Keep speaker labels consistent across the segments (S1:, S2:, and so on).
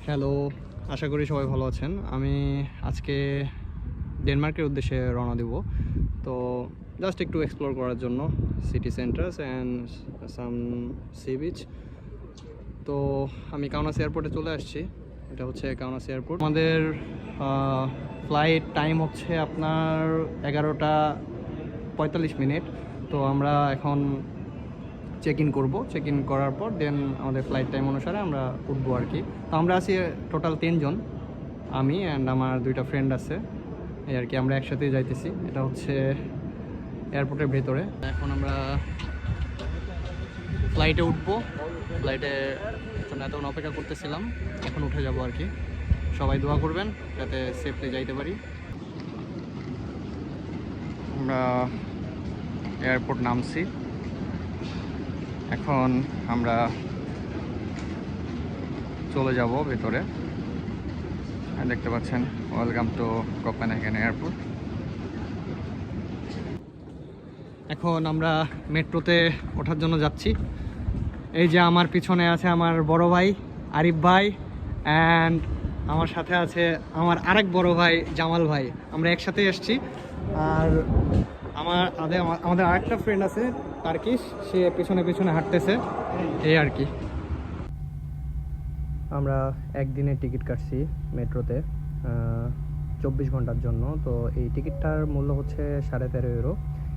S1: Hello, আশা করি সবাই ভালো আছেন। আমি আজকে ডেনমার্কের উদ্দেশ্যে রওনা দেব। তো জাস্ট একটু এক্সপ্লোর করার জন্য city centres and some sea beach. তো আমি কাউনাস এয়ারপোর্টে চলে আসছি। এটা হচ্ছে কাউনাস এয়ারপোর্ট। আমাদের ফ্লাইট টাইম হচ্ছে আপনার 11টা 45 মিনিট। তো আমরা এখন চেক ইন করবো। চেক ইন করার পর দেন আমাদের ফ্লাইট টাইম অনুসারে আমরা উঠবো আর কি। তো আমরা আছি টোটাল 3 জন, আমি অ্যান্ড আমার 2টা ফ্রেন্ড আছে। এই আর কি, আমরা একসাথেই যাইতেছি। এটা হচ্ছে এয়ারপোর্টের ভেতরে। এখন আমরা ফ্লাইটে উঠবো। ফ্লাইটের জন্য এতক্ষণ অপেক্ষা করতেছিলাম, এখন উঠে যাব আর কি। সবাই দোয়া করবেন যাতে সেফলি যাইতে পারি। আমরা এয়ারপোর্ট নামছি, এখন আমরা চলে যাব ভেতরে। দেখতে পাচ্ছেন, ওয়েলকাম টু কোপেনহেগেন এয়ারপোর্ট। এখন আমরা মেট্রোতে ওঠার জন্য যাচ্ছি। এই যে আমার পিছনে আছে আমার বড় ভাই আরিফ ভাই, অ্যান্ড আমার সাথে আছে আমার আরেক বড় ভাই জামাল ভাই। আমরা একসাথেই এসেছি। আর আমাদের আরেকটা ফ্রেন্ড আছে তার্কিশ, সে পেছনে পেছনে হাঁটতেছে। এই আর কি। আমরা একদিনের টিকিট কাটছি মেট্রোতে 24 ঘন্টার জন্য। তো এই টিকিটটার মূল্য হচ্ছে 13.5 ইউরো।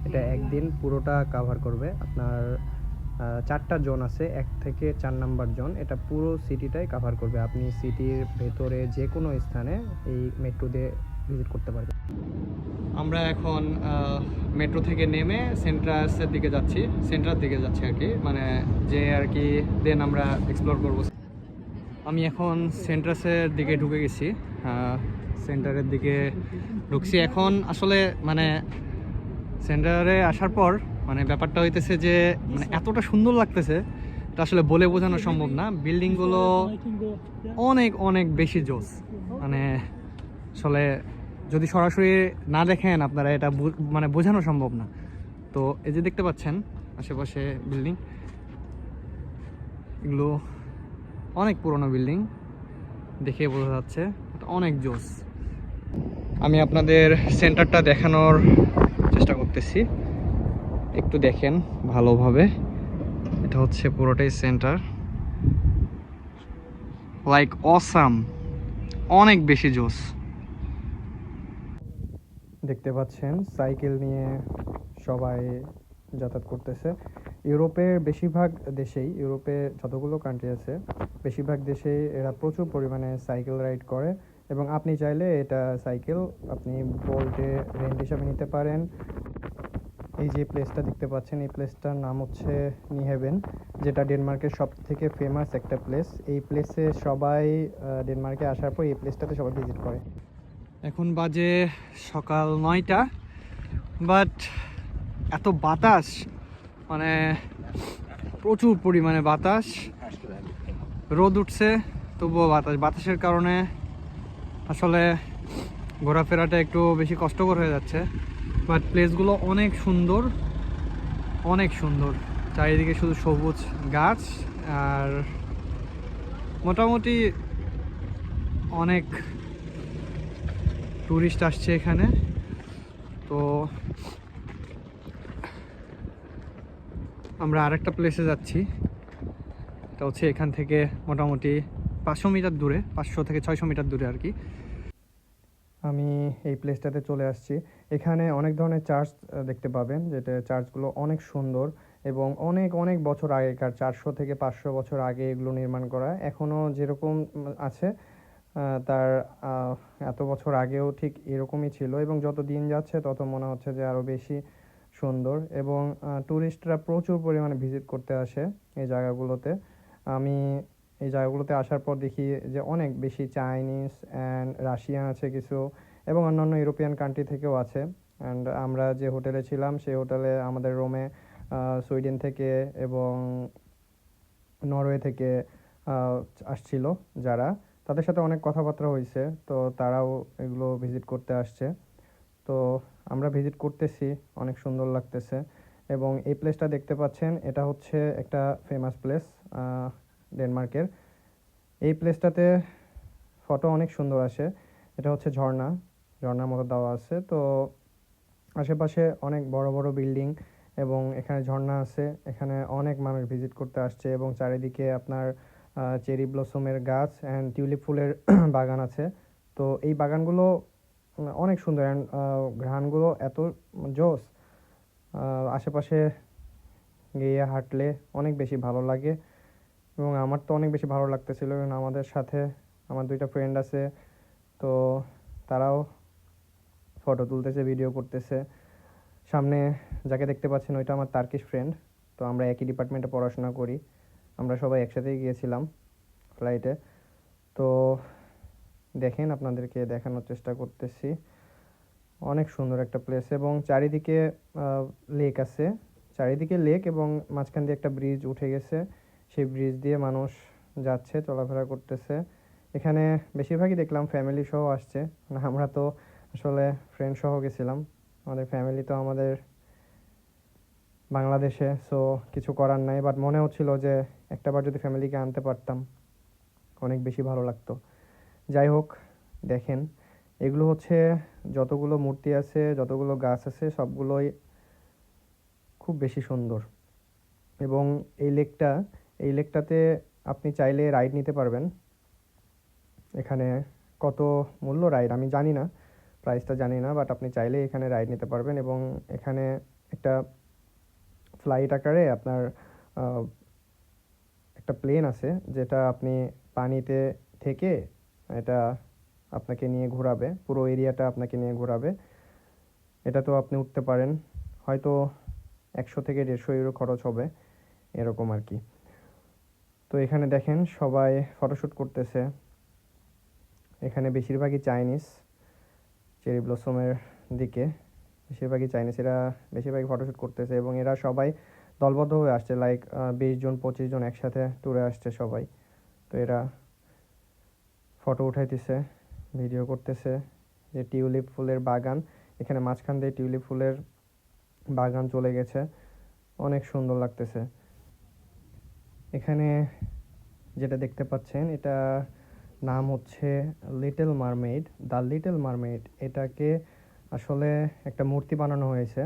S1: এটা একদিন পুরোটা কাভার করবে। আপনার 4টা জোন আছে, 1 থেকে 4 নাম্বার জোন। এটা পুরো সিটিটাই কাভার করবে। আপনি সিটির ভেতরে যে কোনো স্থানে এই মেট্রো দিয়ে ভিজিট করতে পারবেন। আমরা এখন মেট্রো থেকে নেমে সেন্ট্রাসের দিকে যাচ্ছি। সেন্ট্রার দিকে যাচ্ছি আর কি, মানে যে আর কি দেন আমরা এক্সপ্লোর করবো। আমি এখন সেন্ট্রাসের দিকে ঢুকে গেছি, সেন্টারের দিকে ঢুকছি। এখন আসলে মানে সেন্টারে আসার পর মানে ব্যাপারটা হইতেছে যে মানে এতটা সুন্দর লাগতেছে, এটা আসলে বলে বোঝানো সম্ভব না। বিল্ডিংগুলো অনেক অনেক বেশি জোস, মানে আসলে যদি সরাসরি না দেখেন আপনারা এটা মানে বোঝানো সম্ভব না। তো এই যে দেখতে পাচ্ছেন আশেপাশে বিল্ডিং, এগুলো অনেক পুরনো বিল্ডিং, দেখে বোঝা যাচ্ছে এটা অনেক জোস। আমি আপনাদের সেন্টারটা দেখানোর চেষ্টা করতেছি, একটু দেখেন ভালোভাবে। এটা হচ্ছে পুরোটাই সেন্টার, লাইক অসাম, অনেক বেশি জোস। দেখতে পাচ্ছেন সাইকেল নিয়ে সবাই যাতায়াত করতেছে। ইউরোপের বেশিরভাগ দেশেই, ইউরোপে যতগুলো কান্ট্রি আছে বেশিরভাগ দেশেই এরা প্রচুর পরিমাণে সাইকেল রাইড করে। এবং আপনি চাইলে এটা সাইকেল আপনি বোল্টে রেন্ট হিসাবে নিতে পারেন। এই যে প্লেসটা দেখতে পাচ্ছেন, এই প্লেসটার নাম হচ্ছে নিহেভেন, যেটা ডেনমার্কের সব থেকে ফেমাস একটা প্লেস। এই প্লেসে সবাই ডেনমার্কে আসার পর এই প্লেসটাতে সবাই ভিজিট করে। এখন বাজে সকাল 9টা, বাট এত বাতাস, মানে প্রচুর পরিমাণে বাতাস। রোদ উঠছে তবুও বাতাসের কারণে আসলে ঘোরাফেরাটা একটু বেশি কষ্টকর হয়ে যাচ্ছে। বাট প্লেসগুলো অনেক সুন্দর, অনেক সুন্দর। চারিদিকে শুধু সবুজ গাছ, আর মোটামুটি অনেক টুরিস্ট আসছে এখানে। তো আমরা আরেকটা প্লেসে যাচ্ছি, এটা হচ্ছে এখান থেকে মোটামুটি 500 মিটার দূরে, 500 থেকে 600 মিটার দূরে আর কি। আমি এই প্লেসটাতে চলে আসছি। এখানে অনেক ধরনের চার্চ দেখতে পাবেন, যেটা চার্চগুলো অনেক সুন্দর এবং অনেক অনেক বছর আগেকার, 400 থেকে 500 বছর আগে এগুলো নির্মাণ করা। এখনও যেরকম আছে তার এত বছর আগেও ঠিক এরকমই ছিল, এবং যত দিন যাচ্ছে তত মনে হচ্ছে যে আরও বেশি সুন্দর। এবং ট্যুরিস্টরা প্রচুর পরিমাণে ভিজিট করতে আসে এই জায়গাগুলোতে। আমি এই জায়গাগুলোতে আসার পর দেখি যে অনেক বেশি চাইনিজ অ্যান্ড রাশিয়ান আছে কিছু, এবং অন্যান্য ইউরোপিয়ান কান্ট্রি থেকেও আছে। অ্যান্ড আমরা যে হোটেলে ছিলাম সেই হোটেলে আমাদের রুমে সুইডেন থেকে এবং নরওয়ে থেকে আসছিল যারা, তাদের সাথে অনেক কথাবার্তা হয়েছে। তো তারাও এগুলো ভিজিট করতে আসছে। তো আমরা ভিজিট করতেছি, অনেক সুন্দর লাগতেছে। এবং এই প্লেসটা দেখতে পাচ্ছেন, এটা হচ্ছে একটা ফেমাস প্লেস ডেনমার্কের। এই প্লেসটাতে ফটো অনেক সুন্দর আসে। এটা হচ্ছে ঝর্ণা, ঝর্ণার মতো দেওয়া আছে। তো আশেপাশে অনেক বড় বড় বিল্ডিং এবং এখানে ঝর্ণা আছে। এখানে অনেক মানুষ ভিজিট করতে আসছে এবং চারিদিকে আপনার চেরি ব্লসমের গাছ অ্যান্ড টিউলিপ ফুলের বাগান আছে। তো এই বাগানগুলো অনেক সুন্দর অ্যান্ড ঘ্রাণগুলো এত জোস। আশেপাশে গিয়ে হাঁটলে অনেক বেশি ভালো লাগে এবং আমার তো অনেক বেশি ভালো লাগতেছিল। কারণ আমাদের সাথে আমার দুইটা ফ্রেন্ড আছে, তো তারাও ফটো তুলতেছে, ভিডিও করতেছে। সামনে যাকে দেখতে পাচ্ছেন ওইটা আমার টার্কিশ ফ্রেন্ড। তো আমরা একই ডিপার্টমেন্টে পড়াশোনা করি, আমরা সবাই একসাথেই গিয়েছিলাম ফ্লাইটে। তো দেখেন, আপনাদেরকে দেখানোর চেষ্টা করতেছি। অনেক সুন্দর একটা প্লেস এবং চারিদিকে লেক আছে, চারিদিকে লেক এবং মাঝখান দিয়ে একটা ব্রিজ উঠে গেছে। সেই ব্রিজ দিয়ে মানুষ যাচ্ছে, চলাফেরা করতেছে। এখানে বেশিরভাগই দেখলাম ফ্যামিলি সহ আসছে। আমরা তো আসলে ফ্রেন্ড সহ গেছিলাম, আমাদের ফ্যামিলি তো আমাদের বাংলাদেশে, সো কিছু করার নাই। বাট মনে হচ্ছিল যে একটাবার যদি ফ্যামিলিকে আনতে পারতাম অনেক বেশি ভালো লাগতো। যাই হোক, দেখেন এগুলো হচ্ছে যতগুলো মূর্তি আছে, যতগুলো গাছ আছে, সবগুলোই খুব বেশি সুন্দর। এবং এই লেকটাতে আপনি চাইলে রাইড নিতে পারবেন। এখানে কত মূল্য রাইড আমি জানি না, প্রাইসটা জানি না, বাট আপনি চাইলে এখানে রাইড নিতে পারবেন। এবং এখানে একটা ফ্লাইট আকারে আপনার একটা প্লেন আছে, যেটা আপনি পানিতে থেকে এটা আপনাকে নিয়ে ঘোরাবে, পুরো এরিয়াটা আপনাকে নিয়ে ঘোরাবে। এটা তো আপনি উঠতে পারেন, হয়তো 100 থেকে 150 ইউরো খরচ হবে, এরকম আর কি। তো এখানে দেখেন সবাই ফটোশ্যুট করতেছে। এখানে বেশিরভাগই চাইনিজ, চেরি ব্লসমের দিকে বেশিরভাগই চাইনিজ, এরা বেশিরভাগই ফটোশ্যুট করতেছে এবং এরা সবাই দলবদ্ধ হয়ে আসছে, লাইক 20 জন 25 জন একসাথে ট্যুরে আসছে সবাই। তো এরা ফটো উঠাইতেছে, ভিডিও করতেছে। যে টিউলিপ ফুলের বাগান, এখানে মাঝখান দিয়ে টিউলিপ ফুলের বাগান চলে গেছে, অনেক সুন্দর লাগতেছে। এখানে যেটা দেখতে পাচ্ছেন এটা নাম হচ্ছে little mermaid, the little mermaid. এটাকে আসলে একটা মূর্তি বানানো হয়েছে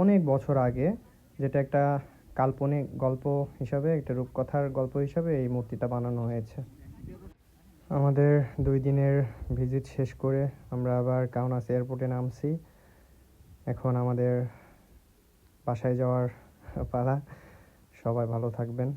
S1: অনেক বছর আগে, যেটা একটা কাল্পনিক গল্প হিসাবে, একটা রূপকথার গল্প হিসাবে এই মূর্তিটা বানানো হয়েছে। আমাদের 2 দিনের ভিজিট শেষ করে আমরা আবার কাউনাস এয়ারপোর্টে নামছি। এখন আমাদের বাসায় যাওয়ার পালা। সবাই ভালো থাকবেন।